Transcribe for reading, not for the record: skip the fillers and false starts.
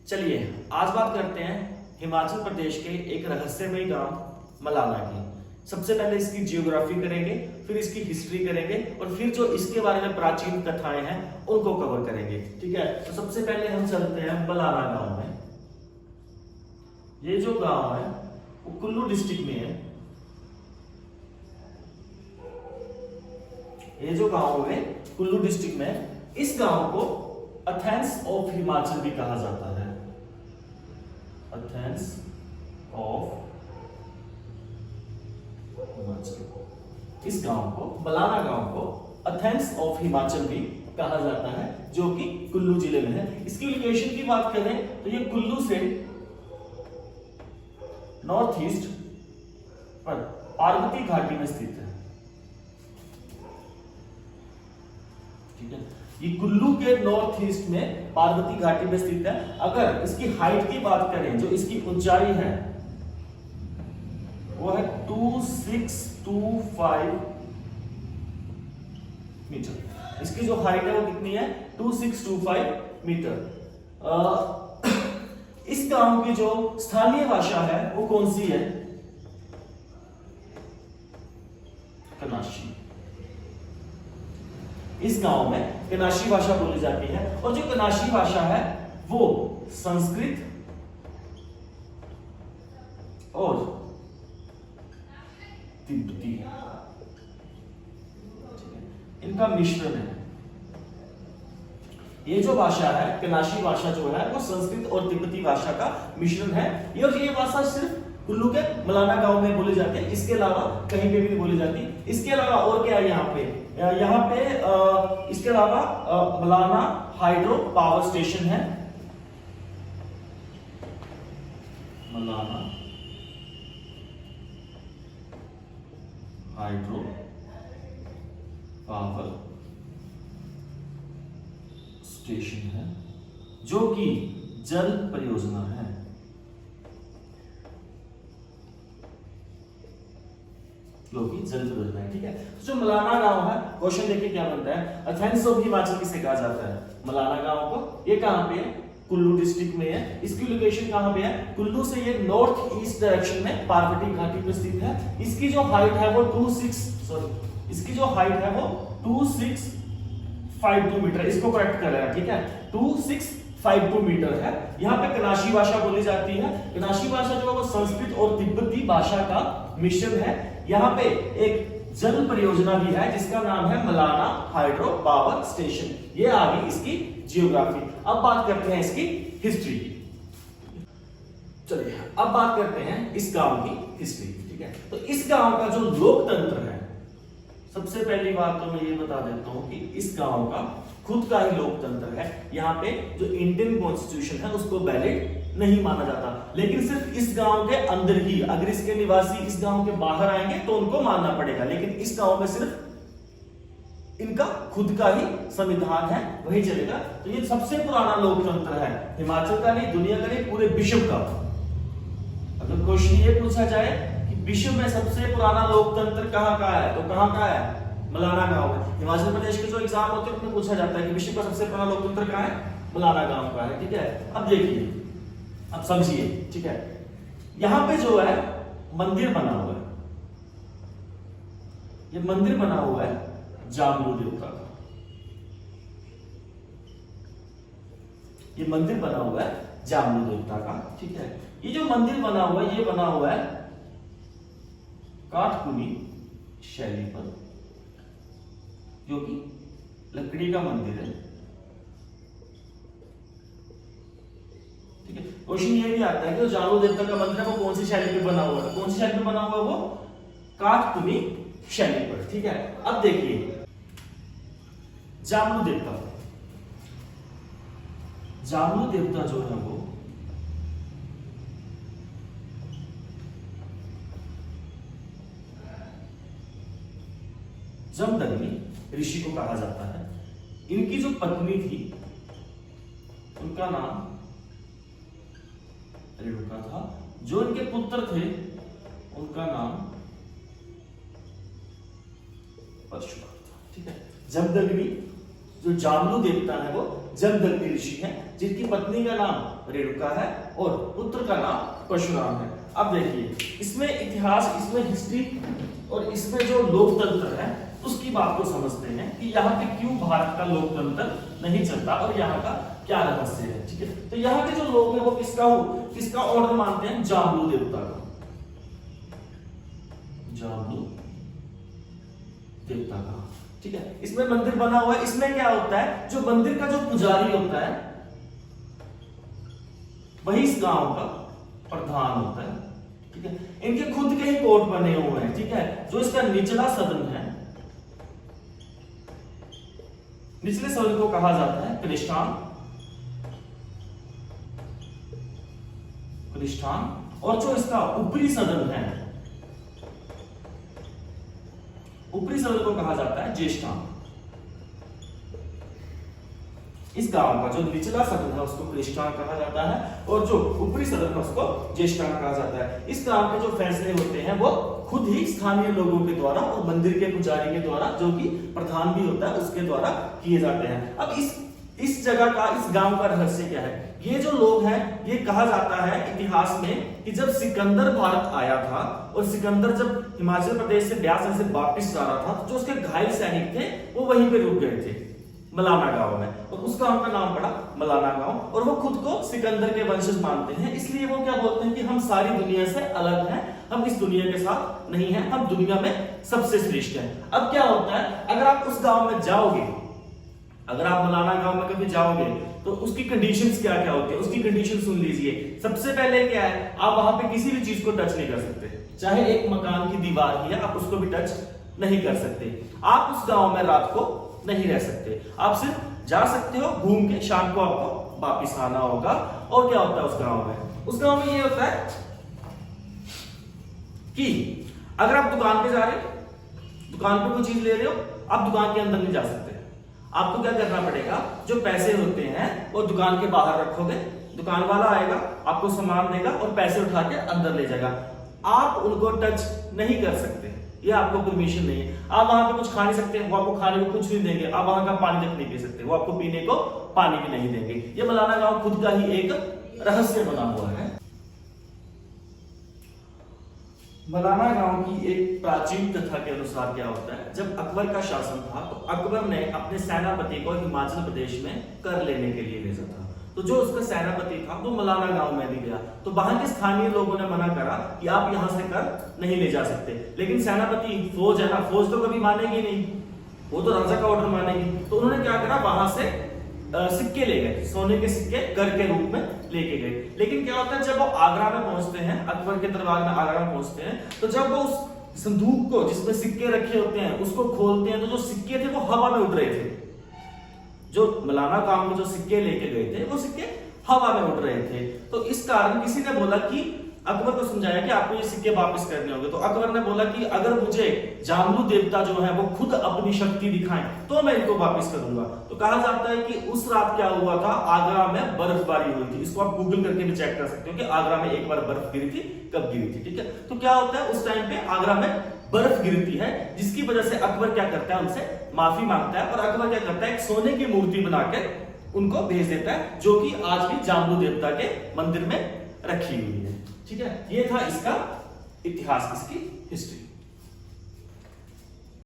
चलिए आज बात करते हैं हिमाचल प्रदेश के एक रहस्यमय गांव मलाना की। सबसे पहले इसकी जियोग्राफी करेंगे, फिर इसकी हिस्ट्री करेंगे और फिर जो इसके बारे में प्राचीन कथाएं हैं उनको कवर करेंगे। ठीक है, तो सबसे पहले हम चलते हैं मलाना गांव में। ये जो गांव है वो कुल्लू डिस्ट्रिक्ट में है। ये जो गांव है कुल्लू डिस्ट्रिक्ट में, इस गांव को एथेंस ऑफ हिमाचल भी कहा जाता है। एथेंस ऑफ हिमाचल, इस गांव को, मलाना गांव को एथेंस ऑफ हिमाचल भी कहा जाता है, जो कि कुल्लू जिले में है। इसकी लोकेशन की बात करें तो ये कुल्लू से नॉर्थ ईस्ट पर पार्वती घाटी में स्थित है। ठीक है, ये कुल्लू के नॉर्थ ईस्ट में पार्वती घाटी में स्थित है। अगर इसकी हाइट की बात करें, जो इसकी ऊंचाई है वो है 2625 मीटर। इसकी जो हाइट है वो कितनी है? 2625 मीटर। इस गांव की जो स्थानीय भाषा है वो कौन सी है? कनाशी। इस गांव में कनाशी भाषा बोली जाती है और जो कनाशी भाषा है वो संस्कृत और तिब्बती इनका मिश्रण है। ये जो भाषा है कनाशी भाषा जो है वो संस्कृत और तिब्बती भाषा का मिश्रण है। ये भाषा सिर्फ कुल्लू के मलाना गांव में बोली जाती है, इसके अलावा कहीं पे भी नहीं बोली जाती। इसके अलावा और क्या है यहाँ पे इसके अलावा मलाना हाइड्रो पावर स्टेशन है। मलाना हाइड्रो पावर स्टेशन है, जो कि जल परियोजना है। जल परियोजना है। ठीक है, जो मलाना गांव है, क्वेश्चन देखिए क्या बनता है। एथेंस ऑफ हिमाचल किसे कहा जाता है? मलाना गांव को। ये कहां पे है? कुल्लू डिस्ट्रिक्ट में है। इसकी लोकेशन कहां पे है? कुल्लू से ये नॉर्थ ईस्ट डायरेक्शन में पार्वती घाटी पे स्थित है। इसकी जो हाइट है वो 2652 मीटर। इसको करेक्ट कर रहा है। ठीक है, 2652 मीटर है। यहाँ पे कनाशी भाषा बोली जाती है। कनाशी भाषा जो है वो संस्कृत और तिब्बती भाषा का मिश्रण है। यहाँ पे एक जल परियोजना भी है जिसका नाम है मलाना हाइड्रो पावर स्टेशन। ये आ गई इसकी जियोग्राफी। अब बात करते हैं इसकी हिस्ट्री की। चलिए अब बात करते हैं इस गांव की हिस्ट्री। ठीक है, तो इस गांव का जो लोकतंत्र है, सबसे पहली बात तो मैं ये बता देता हूं कि इस गांव का खुद का ही लोकतंत्र है। यहाँ पे जो इंडियन कॉन्स्टिट्यूशन है उसको वैलिड नहीं माना जाता, लेकिन सिर्फ इस गांव के अंदर ही। अगर इसके निवासी इस गांव के बाहर आएंगे तो उनको मानना पड़ेगा, लेकिन इस गांव में सिर्फ इनका खुद का ही संविधान है, वही चलेगा। तो ये सबसे पुराना लोकतंत्र है, हिमाचल का नहीं, दुनिया का नहीं, पूरे विश्व का। अगर क्वेश्चन ये पूछा जाए कि विश्व में सबसे पुराना लोकतंत्र कहाँ का है, तो कहाँ का है? मलाना गांव है। हिमाचल प्रदेश के जो एग्जाम होते हैं उसमें पूछा जाता है कि विश्व का सबसे पुराना लोकतंत्र कहाँ है? मलाना गांव का है। ठीक है, अब देखिए, अब समझिए। ठीक है, यहां पे जो है मंदिर बना हुआ है। ये मंदिर बना हुआ है जामलू देवता का। ये मंदिर बना हुआ है जामलू देवता का। ठीक है, ये जो मंदिर बना हुआ है ये बना हुआ है काठकुनी शैली पर, जो कि लकड़ी का मंदिर है। ठीक है, क्वेश्चन ये भी आता है कि जामलू देवता का मंदिर है वो कौन सी शैली पे बना हुआ है? कौन सी शैली पे बना हुआ है? वो काठकुनी शैली पर। ठीक है, अब देखिए जामलू देवता जो है वो जमदग्नि ऋषि को कहा जाता है। इनकी जो पत्नी थी उनका नाम रेणुका था। जो इनके पुत्र थे उनका नाम परशुराम था। ठीक है, जमदग्नि जो जामलू देवता है वो जमदग्नि ऋषि है। जिनकी पत्नी का नाम रेणुका है और पुत्र का नाम परशुराम है। अब देखिए इसमें इतिहास, इसमें हिस्ट्री और इसमें जो लोकतंत्र है उसकी बात को समझते हैं कि यहाँ पे क्यों भारत का लोकतंत्र नहीं चलता और यहाँ का क्या रहस्य है। ठीक है, तो यहाँ के जो लोग हैं वो किसका ऑर्डर मानते हैं? जामलू देवता का, जामलू देवता का। ठीक है, इसमें मंदिर बना हुआ है। इसमें क्या होता है, जो मंदिर का जो पुजारी होता है वही इस गांव का प्रधान होता है। ठीक है, इनके खुद के ही कोर्ट बने हुए हैं। ठीक है, जो इसका निचला सदन है, निचले सदन को कहा जाता है प्रतिष्ठान, और जो इसका ऊपरी सदन है, ऊपरी सदन को कहा जाता है ज्येष्ठान। इस गांव का जो निचला सदन है उसको प्रतिष्ठान कहा जाता है और जो ऊपरी सदन है उसको ज्येष्ठान कहा जाता है। इस गांव के जो फैसले होते हैं वो खुद ही स्थानीय लोगों के द्वारा और मंदिर के पुजारी के द्वारा, जो कि प्रधान भी होता है, उसके द्वारा किए जाते हैं। अब इस जगह का, इस गांव का रहस्य क्या है? ये जो लोग हैं, ये कहा जाता है इतिहास में कि जब सिकंदर भारत आया था और सिकंदर जब हिमाचल प्रदेश से ब्यास से वापस जा रहा था, तो जो उसके घायल सैनिक थे वो वहीं पे रुक गए थे मलाना गांव में, और उस गांव का नाम पड़ा मलाना गांव। और वो खुद को सिकंदर के वंशज मानते हैं, इसलिए वो क्या बोलते हैं कि हम सारी दुनिया से अलग हैं, हम इस दुनिया के साथ नहीं हैं, हम दुनिया में सबसे श्रेष्ठ हैं। अब क्या होता है, अगर आप उस गांव में जाओगे, अगर आप मलाना गांव में कभी जाओगे तो उसकी कंडीशंस क्या क्या होती है, उसकी कंडीशन सुन लीजिए। सबसे पहले क्या है, आप वहां पे किसी भी चीज को टच नहीं कर सकते, चाहे एक मकान की दीवार ही है, आप उसको भी टच नहीं कर सकते। आप उस गांव में रात को नहीं रह सकते, आप सिर्फ जा सकते हो घूम के, शाम को आपको वापिस आना होगा। और क्या होता है उस गांव में? उस गांव में ये होता है कि अगर आप दुकान पे जा रहे हो, दुकान पे कोई चीज ले रहे हो, आप दुकान के अंदर नहीं जा सकते। आपको क्या करना पड़ेगा, जो पैसे होते हैं वो दुकान के बाहर रखोगे, दुकान वाला आएगा, आपको सामान देगा और पैसे उठा के अंदर ले जाएगा। आप उनको टच नहीं कर सकते, ये आपको परमिशन नहीं है। आप वहां पे कुछ खा नहीं सकते, वो आपको खाने को कुछ नहीं देंगे। आप वहां का पानी तक नहीं पी सकते, वो आपको पीने को पानी भी नहीं देंगे। ये मलाना गांव खुद का ही एक रहस्य बना हुआ है। मलाना गांव की एक प्राचीन कथा के अनुसार क्या होता है, जब अकबर का शासन था तो अकबर ने अपने सेनापति को हिमाचल प्रदेश में कर लेने के लिए भेजा था। तो जो उसका सेनापति था वो मलाना गांव में भी गया, तो वहां के स्थानीय लोगों ने मना करा कि आप यहां से कर नहीं ले जा सकते। लेकिन सेनापति, फौज है ना, फौज तो कभी मानेगी नहीं, वो तो राजा का ऑर्डर मानेगी। तो उन्होंने क्या करा, वहां से सिक्के ले गए, सोने के सिक्के कर के रूप में लेके गए। लेकिन क्या होता है, जब वो आगरा में पहुंचते हैं, अकबर के दरबार में आगरा में पहुंचते हैं, तो जब वो उस संदूक को जिसमें सिक्के रखे होते हैं उसको खोलते हैं, तो जो सिक्के थे वो हवा में उड़ रहे थे। जो मलाना गांव में जो सिक्के लेके गए थे वो सिक्के हवा में उड़ रहे थे। तो इस कारण किसी ने बोला कि अकबर को समझाया कि आपको ये सिक्के वापस करने होंगे। तो अकबर ने बोला कि अगर मुझे जामलू देवता जो है वो खुद अपनी शक्ति दिखाएं तो मैं इनको वापस करूंगा। तो कहा जाता है कि उस रात क्या हुआ था, आगरा में बर्फबारी हुई थी। इसको आप गूगल करके भी चेक कर सकते हो कि आगरा में एक बार बर्फ गिरी थी, कब गिरी थी। ठीक है, तो क्या होता है, उस टाइम पे आगरा में बर्फ गिरती है, जिसकी वजह से अकबर क्या करता है, उनसे माफी मांगता है। और अकबर क्या करता है, एक सोने की मूर्ति बनाकर उनको भेज देता है, जो कि आज भी जामलू देवता के मंदिर में रखी हुई है। ठीक है, ये था इसका इतिहास, इसकी हिस्ट्री।